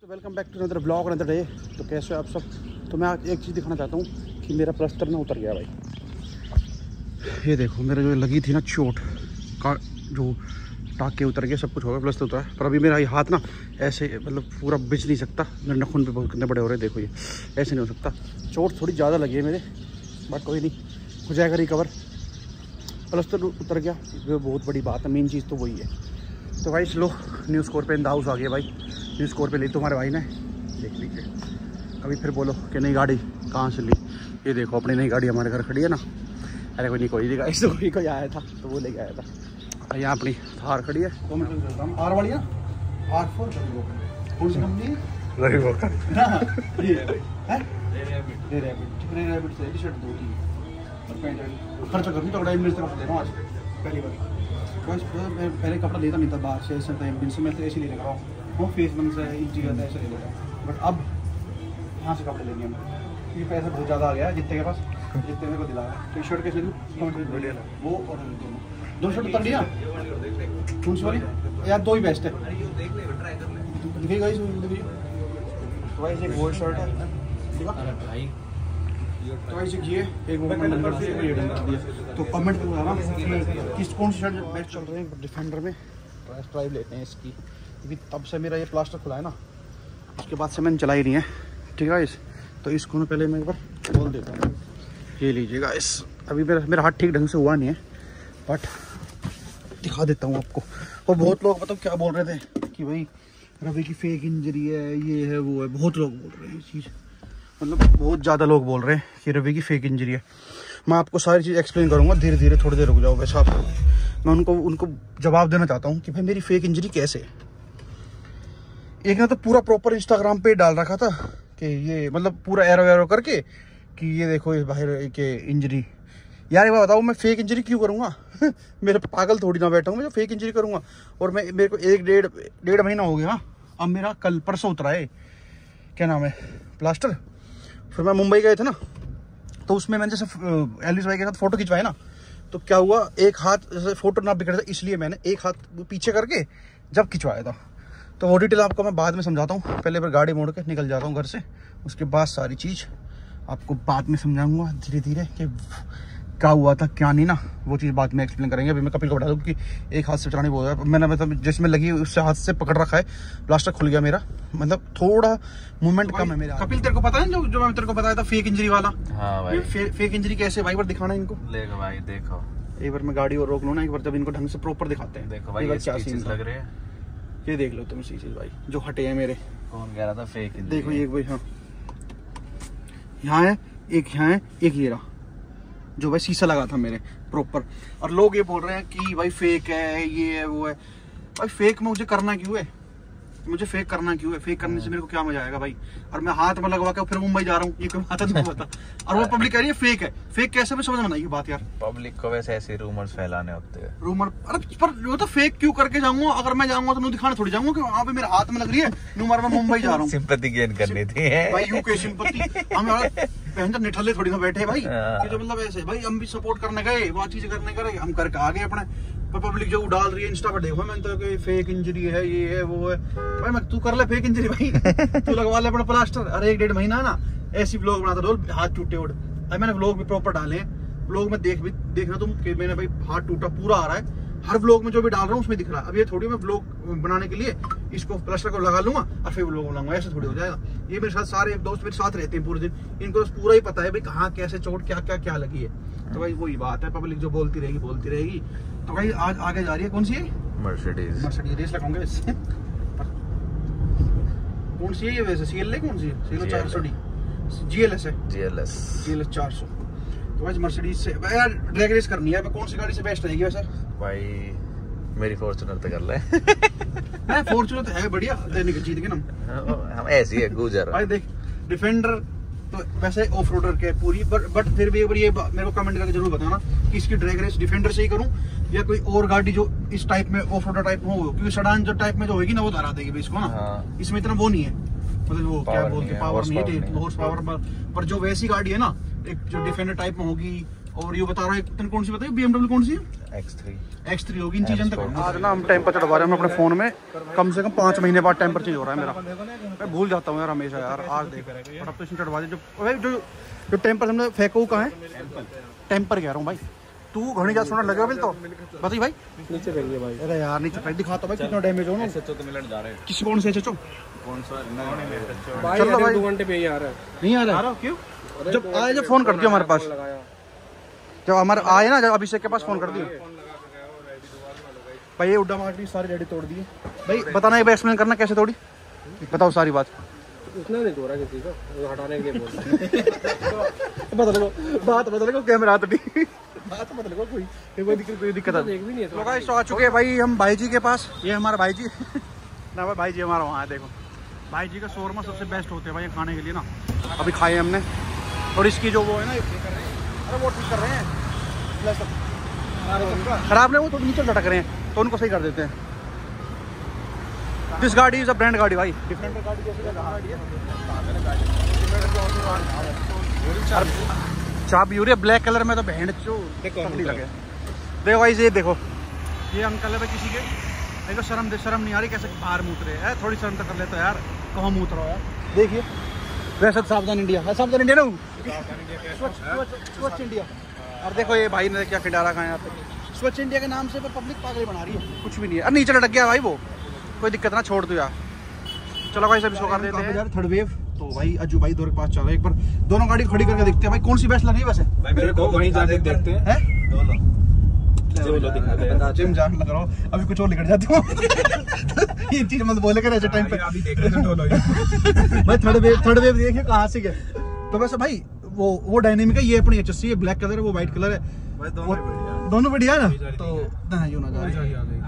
तो welcome back to another blog another day. तो कैसे हो आप सब। तो मैं आज एक चीज़ दिखाना चाहता हूँ कि मेरा प्लास्टर ना उतर गया भाई। ये देखो मेरे जो लगी थी ना चोट का जो टाँके उतर गए, सब कुछ हो गया, प्लास्टर उतरा है। पर अभी मेरा ये हाथ ना ऐसे मतलब पूरा बिछ नहीं सकता। मेरे नाखून पे बहुत कितने बड़े हो रहे हैं, देखो ये ऐसे नहीं हो सकता। चोट थोड़ी ज़्यादा लगी है मेरे, बट कोई नहीं, हो जाएगा रिकवर। प्लास्टर उतर गया, ये बहुत बड़ी बात है, मेन चीज़ तो वही है। तो भाई चलो न्यू स्कोर पे इन हाउस आ गया भाई। न्यू स्कोर पे ली तुम्हारे भाई ने, देख लीजिए। अभी फिर बोलो कि नई गाड़ी कहाँ से ली। ये देखो अपनी नई गाड़ी हमारे घर खड़ी है ना। अरे कोई नहीं, कोई नहीं, इससे कोई आया था तो वो लेके आया था। यहाँ अपनी थार खड़ी है, 2 मिनट में चलता हूँ। आर वाली ना, R4 कौन सी कंपनी है? खर्चा करनी तो मेरे तरफ दे रहा हूँ आज पहली बार। बस मैं पहले कपड़ा लेता नहीं था बाहर से, ऐसे दिन से मैं तो ऐसे ले रहा हूँ, वो फेस बन से इंची का ऐसे ले लेता हूँ। बट अब यहाँ से कपड़े लेंगे हम, क्योंकि पैसा बहुत ज़्यादा आ गया है जितने के पास, जितने मेरे को दिला रहा है। तो शर्ट कैसे लूँ? वो और दो शर्ट उतर लिया, कौन सी वाली यार? 2 ही बेस्ट है। दिखेगा इस वाइस एक वो शर्ट है, तो ऐसे किए एक तो कमेंट कर रहा किस कौन सी शर्ट बेस्ट चल रही है डिफेंडर में। टेस्ट ड्राइव लेते हैं इसकी, क्योंकि तब से मेरा ये प्लास्टर खुला है ना, उसके बाद से मैंने चलाई नहीं है। ठीक है इस, तो इसको ना पहले मैं एक बार खोल देता हूँ। ये लीजिएगा इस, अभी मेरा हाथ ठीक ढंग से हुआ नहीं है, बट दिखा देता हूँ आपको। और बहुत लोग मतलब क्या बोल रहे थे कि भाई रवि की फेक इंजरी है, ये है वो है, बहुत लोग बोल रहे हैं ये चीज़, मतलब बहुत ज़्यादा लोग बोल रहे हैं कि रवि की फेक इंजरी है। मैं आपको सारी चीज़ एक्सप्लेन करूँगा धीरे धीरे, थोड़ी देर रुक जाओ। वैसे आप मैं उनको जवाब देना चाहता हूँ कि भाई मेरी फेक इंजरी कैसे है। एक ना तो पूरा प्रॉपर इंस्टाग्राम पे डाल रखा था कि ये मतलब पूरा एरो करके कि ये देखो इस बाहर के इंजरी। यार ये बताओ मैं फेक इंजरी क्यों करूँगा? मेरे पागल थोड़ी ना बैठा हूँ मैं जो फेक इंजरी करूँगा। और मेरे को 1-1.5 महीना हो गया, अब मेरा कल परसों उतरा है क्या नाम है प्लास्टर। फिर मैं मुंबई गए थे ना, तो उसमें मैंने जैसे एलिस भाई के साथ फोटो खिंचवाए ना, तो क्या हुआ एक हाथ जैसे फोटो ना बिगड़ था, इसलिए मैंने एक हाथ पीछे करके जब खिंचवाया था। तो वो डिटेल आपको मैं बाद में समझाता हूँ, पहले फिर गाड़ी मोड़ के निकल जाता हूँ घर से, उसके बाद सारी चीज़ आपको बाद में समझाऊंगा धीरे धीरे कि क्या हुआ था क्या नहीं ना, वो चीज़ बाद में एक्सप्लेन करेंगे। अभी मैं कपिल को बता दूँ कि एक हाथ से चलाने बोल रहा है, मैंने मतलब जिसमें लगी उससे हाथ से पकड़ रखा है, प्लास्टर खुल गया मेरा, मतलब थोड़ा मूवमेंट कम है मेरा। कपिल तेरे को पता है जो मैं तेरे को बताया था फेक इंजरी वाला? हाँ भाई, फेक इंजरी कैसे भाई, बार दिखाना इनको। देखो भाई देखो, एक बार मैं गाड़ी और रोक लो ना, एक बार जब इनको ढंग से प्रॉपर दिखाते हैं। देखो भाई क्या सीन लग रहे हैं, ये देख लो तुम चीज भाई जो हटे हैं मेरे। कौन कह रहा था फेक इंजरी? देखो ये भाई, हाँ यहाँ है एक, यहाँ है एक, ये रहा जो भाई शीशा लगा था मेरे प्रॉपर। और लोग ये बोल रहे हैं कि भाई फेक है, ये है वो है। भाई फेक में मुझे करना क्यों है? मुझे फेक करना क्यों है? फेक करने से मेरे को क्या मजा आएगा भाई? और मैं हाथ में लगवा के फिर मुंबई जा रहा हूँ, ये कोई बात नहीं पता। और वो पब्लिक कह रही है फेक है। फेक कैसे? मैं समझ में नहीं बात यार। पब्लिक को वैसे ऐसे रूमर्स फैलाने होते हैं। रूमर? अरे पर वो तो फेक क्यों करके जाऊंगा? अगर मैं जाऊंगा तो दिखाने थोड़ी जाऊंगा कि वहाँ पे मेरे हाथ में लग रही है, नुमार में मुंबई जा रहा हूँ। सिंपैथी गेन करनी थी भाई, यूके सिंपैथी। हम पहन निठल्ले थोड़ी ना बैठे भाई, जो मतलब ऐसे भाई हम भी सपोर्ट करने गए, वो चीजें करने गए, हम करके आ गए अपने। पब्लिक जो डाल रही है इंस्टा पर, देखो मैंने तो कि फेक इंजरी है, ये है वो है। भाई मैं तू कर ले फेक इंजरी भाई, तू लगवा ले अपना प्लास्टर। अरे 1-1.5 महीना ना ऐसी व्लॉग बनाता रोल, हाथ टूटे उड़। अरे मैंने व्लॉग भी प्रॉपर डाले हैं, व्लॉग में देखना तुम कि मैंने भाई हाथ टूटा पूरा आ रहा है। हर व्लॉग में जो भी डाल रहा हूँ उसमें दिख रहा है। अब ये थोड़ी मैं व्लॉग बनाने के लिए इसको प्लास्टर को लगा लूंगा और फिर व्लॉग बनाऊंगा, ऐसे थोड़ी हो जाएगा। ये मेरे साथ सारे दोस्त मेरे साथ रहते हैं पूरे दिन, इनको पूरा ही पता है भाई कहाँ कैसे चोट क्या लगी है। तो भाई वही बात है, पब्लिक जो बोलती रहेगी। तो भाई आज आगे जा रही है कौन सी है? मर्सिडीज रेस लगाऊंगे इससे। कौन सी है ये वैसे? CLA कौन सी है? CLA 400D GLS है, GLS 400। तो भाई मर्सिडीज से यार ड्रैग रेस करनी है, कौन सी गाड़ी से बेस्ट रहेगी वैसे? भाई मेरी फॉर्च्यूनर तो कर ले। मैं फॉर्च्यूनर तो है बढ़िया, जीत के ना हम ऐसी है गुजर। भाई देख डिफेंडर तो वैसे ऑफ रोडर के पूरी, बट फिर भी ये मेरे को कमेंट करके जरूर बताना कि इसकी ड्रैग रेस डिफेंडर से ही करूं या कोई और गाड़ी जो इस टाइप में ऑफ रोडर टाइप में हो, क्योंकि सडान जो टाइप में जो होगी ना वो हरा देगी इसको ना। हाँ। इसमें इतना वो नहीं है, मतलब वो क्या बोलते हैं पावर नहीं है, हॉर्स पावर। पर जो वैसी गाड़ी है ना, एक जो डिफेंडर टाइप में होगी और ये बता रहा है कौन सी बताइए, BMW कौन सी है? X3 होगी इन चीज़ों तक। आज ना हम टेम्पर चढ़वा रहे हैं अपने फ़ोन में, कम से कम 5 महीने बाद टेम्पर चेंज हो रहा है मेरा। मैं भूल जाता हूँ यार हमेशा यार। आज देख और अब तो इसमें चढ़वा दे जो टेम्पर हमने फेंको कहाँ है? टेम्पर कह रहा हूँ भाई, तू घनी जा सुना लगेगा बिल तो बताइए भाई। नीचे करिए भाई। अरे यार नीचे कर दिखाता भाई कितना डैमेज हो ना। तो मिलने जा रहे हैं किसी कौन से चचो कौन सा भाई? चलो भाई 2 घंटे पे ही आ रहा है। नहीं आ रहा क्यों? जब आए जब फोन कर दियो हमारे पास, जब हमारे आए ना, जब अभिषेक के पास फोन कर दियो भाई। ये उड्डा मार सारी रेडी तोड़ दिए भाई। बताना एक एक्सप्लेन करना कैसे तोड़ी, बताओ सारी बात। उतना नहीं तोड़ा किसी को, वो हटाने के लिए बात बदलो कैमरा तो बात बदलो कोई दिक्कत नहीं है। लोग आ चुके हैं भाई हम भाई जी के पास। ये हमारा भाई जी ना भाई जी हमारा वहाँ है। देखो भाई जी का शोरमा सबसे बेस्ट होते हैं भाई खाने के लिए ना। अभी खाए हमने। और इसकी जो वो है ना, अरे वो ठीक कर रहे हैं, खराब नहीं, वो तो नीचे लटक रहे हैं तो उनको सही कर देते हैं। दिस गाड़ी इज अ ब्रांड गाड़ी भाई। डिफरेंट गाड़ी चाप यूरिया ब्लैक कलर में तो बहन चो तगड़ी लगे। देखो भाई ये देखो, ये अंकल है किसी के, देखो शर्म नहीं आ रही कैसे बाहर मूत रहे हैं। थोड़ी शर्म तो कर लेते यार, कहाँ मूत रहा हो यार। देखिए वैसे सावधान इंडिया है, सावधान इंडिया ना, स्वच्छ इंडिया। और देखो ये भाई ने क्या खिडारा खाया यहाँ पे, स्वच्छ इंडिया के नाम से पब्लिक पागल बना रही है, कुछ भी नहीं है। अरे नीचे लटक गया भाई वो, कोई दिक्कत ना, छोड़ दो यार। चलो भाई सब इसको कर देते हैं थर्ड वेव। तो भाई अज्जू भाई दो के पास चल रहे, एक बार दोनों गाड़ी खड़ी करके देखते हैं भाई कौन सी बेस्ट लग रही है। वैसे भाई मेरे को वहीं जाके देखते हैं। जिम जान लग रहा हूँ, अभी कुछ और निकल जाती हूँ। ये चीज मत बोले कर ऐसे टाइम पे। भाई थर्ड वेव देखिए कहाँ से गए। तो वैसे भाई वो डायनेमिक है, ये अपनी HSC है, ब्लैक कलर है, वो व्हाइट कलर है, दोनों बढ़िया है ना। तो यूं ना जा रही है,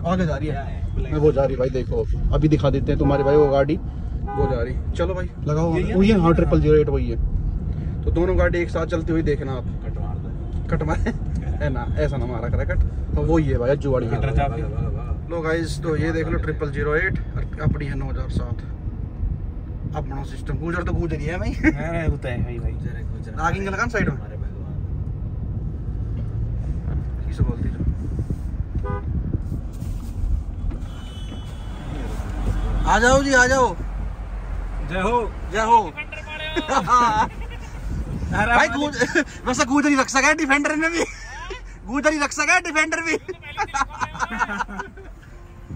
आगे जा रही है, वो जा रही भाई। देखो अभी दिखा देते हैं तुम्हारे भाई, वो गाड़ी वो जा रही। चलो भाई लगाओ, वही है। हाँ 0008 वही है। तो दोनों गाड़ी एक साथ चलती हुई देखना आप। कट मारे है ना, ऐसा ना मारा करे कट। तो वही है भाई अज्जू वाली। लो गाइस तो ये देख लो 0008 और अपनी है 9007। अपना सिस्टम गुजर तो गुजर ही है भाई। अरे होता है भाई आगे लगा साइड में किसे बोलती है। आ जाओ जी, आ जाओ। जय हो जय हो। भाई वैसे गुजर ही रख सका है डिफेंडर ने भी, गुजर ही रख सका है डिफेंडर भी।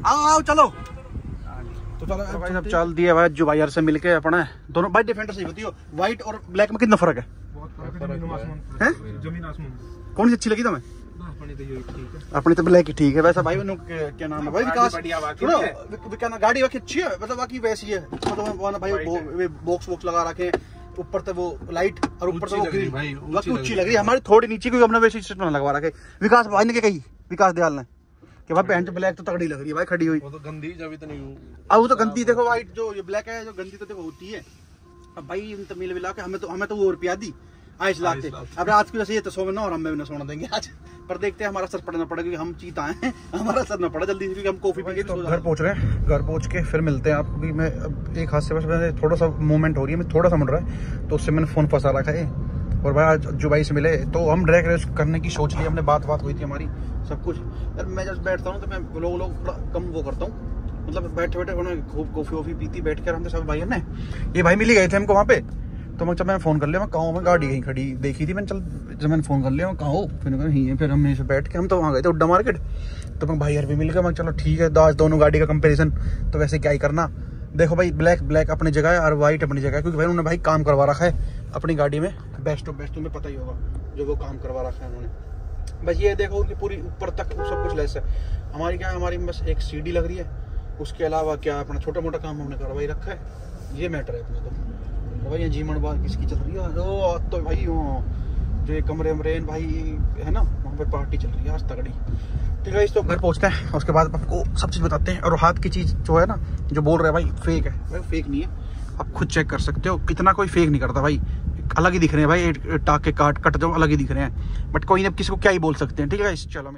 आओ आओ चलो। तो चलो भाई सब चल दिया भाई जो भाई से मिलके अपना दोनों भाई डिफेंडर सही होती हो। व्हाइट और ब्लैक में कितना फर्क है? जमीन आसमान। कौन सी अच्छी लगी तुम्हें? अपनी तो ब्लैक ही ठीक है। वैसे भाई क्या नाम है भाई, विकास सुनो क्या ना, गाड़ी बाकी अच्छी है, मतलब बाकी वैसी है। मतलब भाई बॉक्स लगा रखे हैं ऊपर से, वो लाइट और ऊपर से वो बाकी ऊंची लग रही है। हमारी थोड़ी नीचे क्योंकि हमने वैसे सिस्टम लगवा रखे। विकास भाई ने क्या कही, विकास दयाल ने कि भाई पहन ब्लैक तो तगड़ी लग रही है भाई खड़ी हुई। वो तो गंदी जब इतनी वो तो गंदी देखो, व्हाइट जो ये ब्लैक है जो गंदी तो देखो होती है। अब भाई तो मिल मिला के हमें तो वो रुपया दी आइस लाते। अब रात की वैसे ये तो सोना और हमें भी सोना देंगे आज, पर देखते हैं हमारा सर पड़ना पड़ेगा क्योंकि हम चीता हैं, हमारा सर ना पड़ा जल्दी से क्योंकि हम कॉफी पी के तो घर पहुंच रहे हैं। घर पहुंच के फिर मिलते हैं आपको। मैं एक हाथ से बस थोड़ा सा मूवमेंट हो रही है, मैं थोड़ा सा मुड़ रहा है तो उससे मैंने फोन फंसा रखा है। और भाई आज जो भाई से मिले तो हम ड्रैग रेस करने की सोच ली हमने, बात हुई थी हमारी सब कुछ। यार मैं जब बैठता हूँ तो मैं लोग थोड़ा कम वो करता हूँ, मतलब बैठे उन्होंने खूब कॉफी वॉफी पीती बैठ कर हमने सब भाई ने। ये भाई मिली गए थे हमको वहाँ पे, तो मैं जब मैंने फ़ोन कर लिया, मैं कहाँ में गाड़ी कहीं खड़ी देखी थी मैंने, चल जब मैंने फ़ोन कर लिया मैं कहाँ हो, फिर हमने से बैठ के हम तो वहाँ गए थे उड्डा मार्केट। तो मैं भाई यार भी मिल गया, मैं चलो ठीक है आज दोनों गाड़ी का कंपैरिजन तो वैसे क्या ही करना। देखो भाई ब्लैक अपनी जगह है और वाइट अपनी जगह है, क्योंकि भाई उन्होंने भाई काम करवा रखा है अपनी गाड़ी में, बेस्ट ऑफ बेस्ट तुम्हें पता ही होगा जो वो काम करवा रखा है उन्होंने। बस ये देखो उनकी पूरी ऊपर तक सब कुछ लेस है। हमारी क्या है, हमारी बस एक सीडी लग रही है, उसके अलावा क्या अपना छोटा मोटा काम हमने करवाई रखा है, ये मैटर है अपना। तो भाई जीवन बात किसकी चल रही है तो भाई जो कमरे वमरेन भाई है ना, वहाँ पे पार्टी चल रही है आज तगड़ी। ठीक है, इस तो घर पहुँचते हैं उसके बाद आपको सब चीज़ बताते हैं। और हाथ की चीज़ जो है ना, जो बोल रहे हैं भाई फेक है, भाई फेक नहीं है, आप खुद चेक कर सकते हो, कितना कोई फेक नहीं करता भाई, अलग ही दिख रहे हैं भाई, टाके कट जो अलग ही दिख रहे हैं, बट कोई ना किसी को क्या ही बोल सकते हैं। ठीक है, चलो